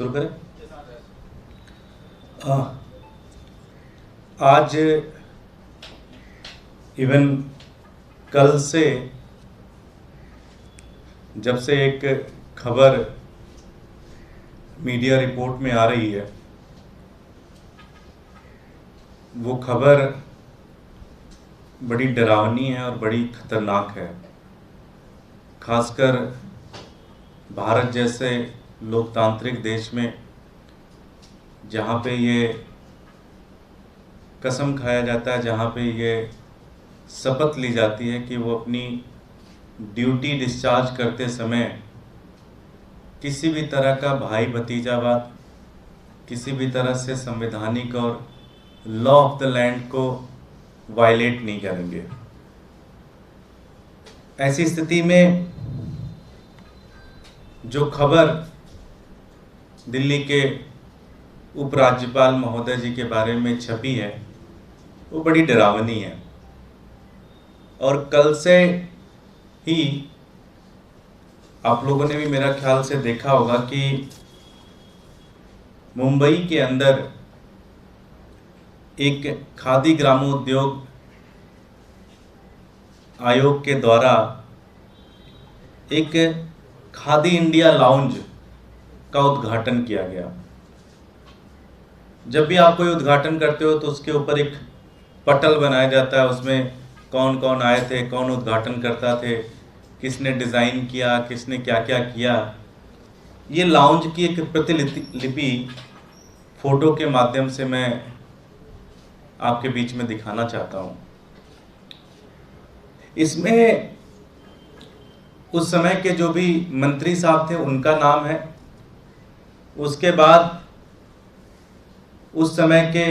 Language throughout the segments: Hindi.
शुरू करें। आज इवन कल से जब से एक खबर मीडिया रिपोर्ट में आ रही है, वो खबर बड़ी डरावनी है और बड़ी खतरनाक है। खासकर भारत जैसे लोकतांत्रिक देश में, जहाँ पे ये कसम खाया जाता है, जहाँ पे ये शपथ ली जाती है कि वो अपनी ड्यूटी डिस्चार्ज करते समय किसी भी तरह का भाई भतीजावाद, किसी भी तरह से संवैधानिक और लॉ ऑफ द लैंड को वायलेट नहीं करेंगे। ऐसी स्थिति में जो खबर दिल्ली के उपराज्यपाल महोदय जी के बारे में छपी है, वो बड़ी डरावनी है। और कल से ही आप लोगों ने भी मेरा ख्याल से देखा होगा कि मुंबई के अंदर एक खादी ग्रामोद्योग आयोग के द्वारा एक खादी इंडिया लाउंज का उद्घाटन किया गया। जब भी आप कोई उद्घाटन करते हो तो उसके ऊपर एक पटल बनाया जाता है, उसमें कौन कौन आए थे, कौन उद्घाटन करता थे, किसने डिज़ाइन किया, किसने क्या क्या किया। ये लाउंज की एक प्रतिलिपि फोटो के माध्यम से मैं आपके बीच में दिखाना चाहता हूँ। इसमें उस समय के जो भी मंत्री साहब थे उनका नाम है, उसके बाद उस समय के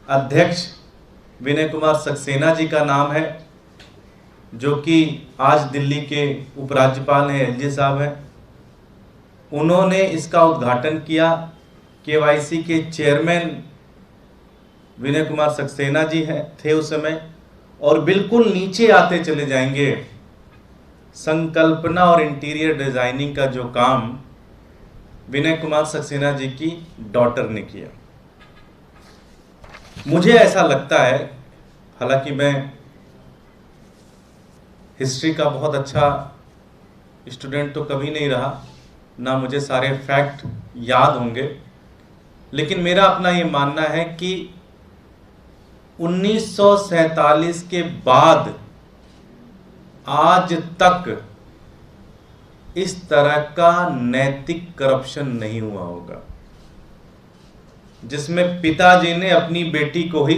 अध्यक्ष विनय कुमार सक्सेना जी का नाम है, जो कि आज दिल्ली के उपराज्यपाल हैं, एलजी साहब हैं। उन्होंने इसका उद्घाटन किया। केवाईसी के चेयरमैन विनय कुमार सक्सेना जी थे उस समय। और बिल्कुल नीचे आते चले जाएंगे, संकल्पना और इंटीरियर डिजाइनिंग का जो काम विनय कुमार सक्सेना जी की डॉटर ने किया। मुझे ऐसा लगता है, हालांकि मैं हिस्ट्री का बहुत अच्छा स्टूडेंट तो कभी नहीं रहा, ना मुझे सारे फैक्ट याद होंगे, लेकिन मेरा अपना ये मानना है कि 1947 के बाद आज तक इस तरह का नैतिक करप्शन नहीं हुआ होगा, जिसमें पिताजी ने अपनी बेटी को ही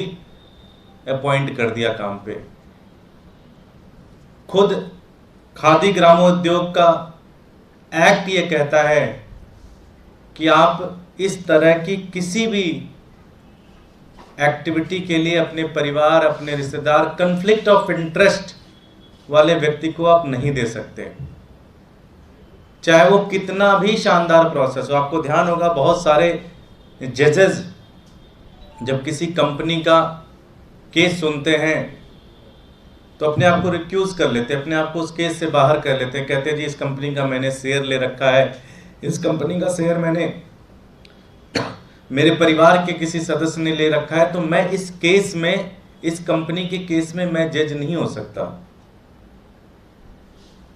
अपॉइंट कर दिया काम पे। खुद खादी ग्रामोद्योग का एक्ट ये कहता है कि आप इस तरह की किसी भी एक्टिविटी के लिए अपने परिवार, अपने रिश्तेदार, कन्फ्लिक्ट ऑफ इंटरेस्ट वाले व्यक्ति को आप नहीं दे सकते, चाहे वो कितना भी शानदार प्रोसेस हो। आपको ध्यान होगा, बहुत सारे जजेस जब किसी कंपनी का केस सुनते हैं तो अपने आप को रिक्यूज कर लेते हैं, अपने आप को उस केस से बाहर कर लेते हैं। कहते हैं जी इस कंपनी का मैंने शेयर ले रखा है, इस कंपनी का शेयर मैंने मेरे परिवार के किसी सदस्य ने ले रखा है, तो मैं इस केस में, इस कंपनी के केस में मैं जज नहीं हो सकता।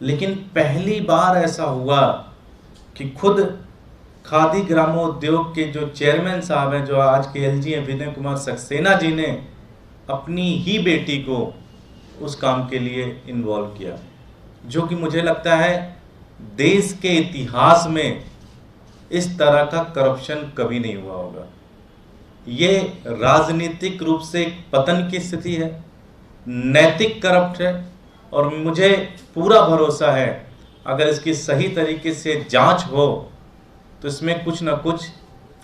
लेकिन पहली बार ऐसा हुआ कि खुद खादी ग्रामोद्योग के जो चेयरमैन साहब हैं, जो आज के एलजी हैं, विनय कुमार सक्सेना जी ने अपनी ही बेटी को उस काम के लिए इन्वॉल्व किया, जो कि मुझे लगता है देश के इतिहास में इस तरह का करप्शन कभी नहीं हुआ होगा। ये राजनीतिक रूप से एक पतन की स्थिति है, नैतिक करप्ट है, और मुझे पूरा भरोसा है अगर इसकी सही तरीके से जांच हो तो इसमें कुछ ना कुछ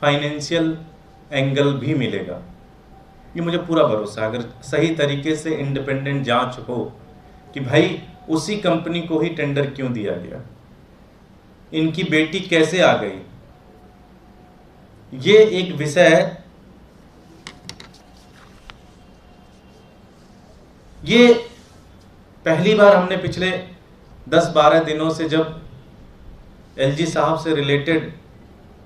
फाइनेंशियल एंगल भी मिलेगा। ये मुझे पूरा भरोसा है, अगर सही तरीके से इंडिपेंडेंट जांच हो कि भाई उसी कंपनी को ही टेंडर क्यों दिया गया, इनकी बेटी कैसे आ गई। ये एक विषय है। ये पहली बार हमने पिछले 10-12 दिनों से जब एलजी साहब से रिलेटेड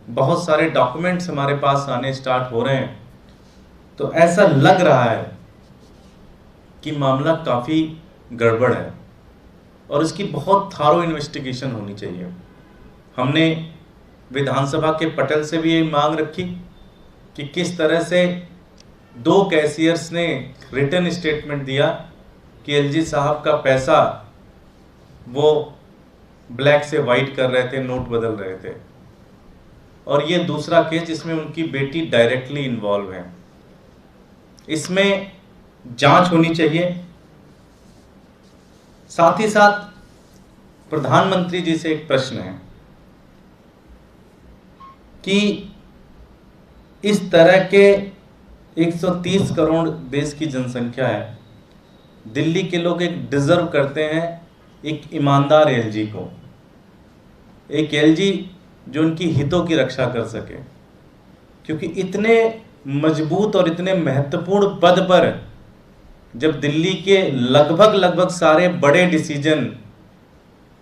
बहुत सारे डॉक्यूमेंट्स हमारे पास आने स्टार्ट हो रहे हैं, तो ऐसा लग रहा है कि मामला काफ़ी गड़बड़ है और इसकी बहुत थारो इन्वेस्टिगेशन होनी चाहिए। हमने विधानसभा के पटल से भी ये मांग रखी कि किस तरह से 2 कैशियर्स ने रिटर्न स्टेटमेंट दिया कि एलजी साहब का पैसा वो ब्लैक से वाइट कर रहे थे, नोट बदल रहे थे। और ये दूसरा केस जिसमें उनकी बेटी डायरेक्टली इन्वॉल्व है, इसमें जांच होनी चाहिए। साथ ही साथ प्रधानमंत्री जी से एक प्रश्न है कि इस तरह के 130 करोड़ देश की जनसंख्या है, दिल्ली के लोग एक डिजर्व करते हैं एक ईमानदार एलजी को, एक एलजी जो उनकी हितों की रक्षा कर सके, क्योंकि इतने मजबूत और इतने महत्वपूर्ण पद पर जब दिल्ली के लगभग सारे बड़े डिसीजन,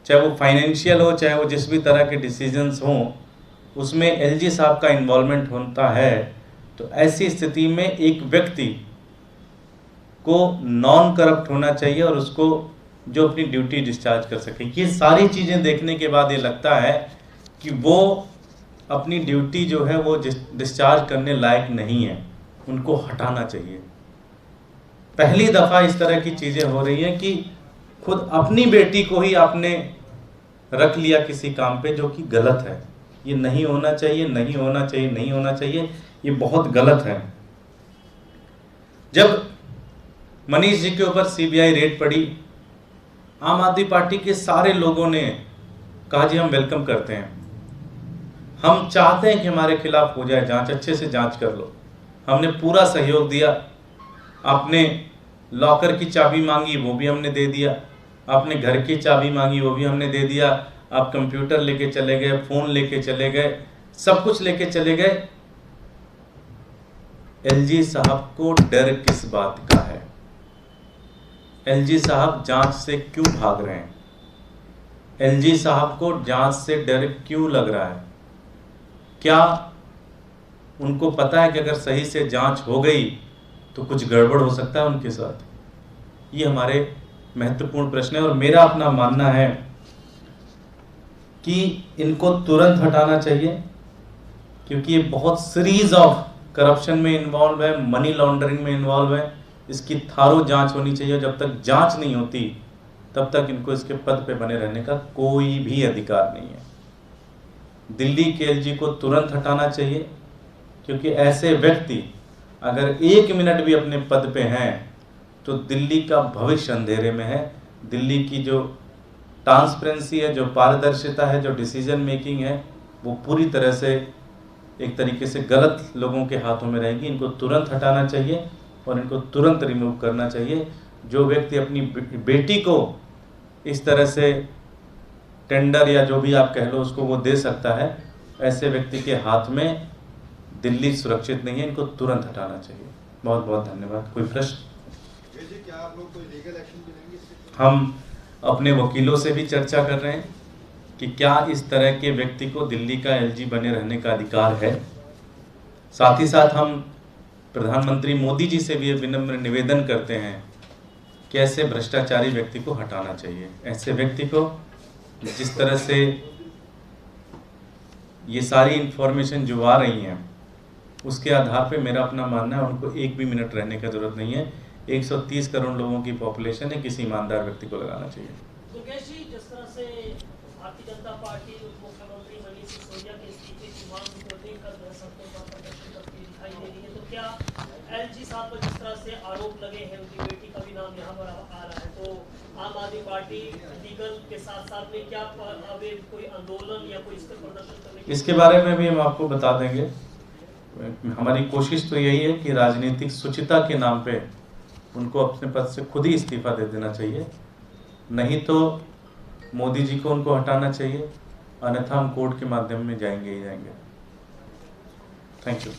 चाहे वो फाइनेंशियल हो चाहे वो जिस भी तरह के डिसीजंस हों, उसमें एलजी साहब का इन्वॉल्वमेंट होता है, तो ऐसी स्थिति में एक व्यक्ति को नॉन करप्ट होना चाहिए और उसको जो अपनी ड्यूटी डिस्चार्ज कर सके। ये सारी चीज़ें देखने के बाद ये लगता है कि वो अपनी ड्यूटी जो है वो डिस्चार्ज करने लायक नहीं है, उनको हटाना चाहिए। पहली दफ़ा इस तरह की चीज़ें हो रही हैं कि खुद अपनी बेटी को ही आपने रख लिया किसी काम पे, जो कि गलत है। ये नहीं होना चाहिए, नहीं होना चाहिए, नहीं होना चाहिए, ये बहुत गलत है। जब मनीष जी के ऊपर सीबीआई रेड पड़ी, आम आदमी पार्टी के सारे लोगों ने कहा जी हम वेलकम करते हैं, हम चाहते हैं कि हमारे खिलाफ हो जाए जांच, अच्छे से जांच कर लो। हमने पूरा सहयोग दिया। आपने लॉकर की चाबी मांगी, वो भी हमने दे दिया। आपने घर की चाबी मांगी, वो भी हमने दे दिया। आप कंप्यूटर लेके चले गए, फ़ोन लेके चले गए, सब कुछ लेके चले गए। एलजी साहब को डर किस बात का है? एलजी साहब जांच से क्यों भाग रहे हैं? एलजी साहब को जांच से डर क्यों लग रहा है? क्या उनको पता है कि अगर सही से जांच हो गई तो कुछ गड़बड़ हो सकता है उनके साथ? ये हमारे महत्वपूर्ण प्रश्न है और मेरा अपना मानना है कि इनको तुरंत हटाना चाहिए, क्योंकि ये बहुत सीरीज ऑफ करप्शन में इन्वॉल्व है, मनी लॉन्ड्रिंग में इन्वॉल्व है। इसकी थारो जांच होनी चाहिए। जब तक जांच नहीं होती तब तक इनको इसके पद पे बने रहने का कोई भी अधिकार नहीं है। दिल्ली के एलजी को तुरंत हटाना चाहिए, क्योंकि ऐसे व्यक्ति अगर 1 मिनट भी अपने पद पे हैं तो दिल्ली का भविष्य अंधेरे में है। दिल्ली की जो ट्रांसपेरेंसी है, जो पारदर्शिता है, जो डिसीजन मेकिंग है, वो पूरी तरह से एक तरीके से गलत लोगों के हाथों में रहेगी। इनको तुरंत हटाना चाहिए और इनको तुरंत रिमूव करना चाहिए। जो व्यक्ति अपनी बेटी को इस तरह से टेंडर या जो भी आप कह लो उसको वो दे सकता है, ऐसे व्यक्ति के हाथ में दिल्ली सुरक्षित नहीं है। इनको तुरंत हटाना चाहिए। बहुत बहुत धन्यवाद। कोई प्रश्न? क्या आप लोग कोई लीगल एक्शन भी लेंगे? हम अपने वकीलों से भी चर्चा कर रहे हैं कि क्या इस तरह के व्यक्ति को दिल्ली का एलजी बने रहने का अधिकार है। साथ ही साथ हम प्रधानमंत्री मोदी जी से भी विनम्र निवेदन करते हैं कि ऐसे भ्रष्टाचारी व्यक्ति को हटाना चाहिए। ऐसे व्यक्ति को जिस तरह से ये सारी इन्फॉर्मेशन जो आ रही हैं उसके आधार पे मेरा अपना मानना है उनको 1 भी मिनट रहने की जरूरत नहीं है। 130 करोड़ लोगों की पॉपुलेशन है, किसी ईमानदार व्यक्ति को लगाना चाहिए। दुर्गेश जी, जिस तरह से भारतीय जनता पार्टी मुख्यमंत्री मनीष सिसोदिया के इस्तीफे की मांग को लेकर सड़कों पर प्रदर्शन करती दिखाई दे रही है, तो क्या एलजी साहब पर जिस तरह से आरोप लगे हैं, उनकी बेटी का भी नाम यहाँ पर आ रहा है, तो आम आदमी पार्टी लीगल के साथ साथ में क्या अभी कोई आंदोलन या कोई इस पर प्रदर्शन करने? इसके बारे में भी हम आपको बता देंगे। हमारी कोशिश तो यही है कि राजनीतिक शुचिता के नाम पे उनको अपने पद से खुद ही इस्तीफा दे देना चाहिए, नहीं तो मोदी जी को उनको हटाना चाहिए, अन्यथा हम कोर्ट के माध्यम में जाएंगे ही जाएंगे। Thank you.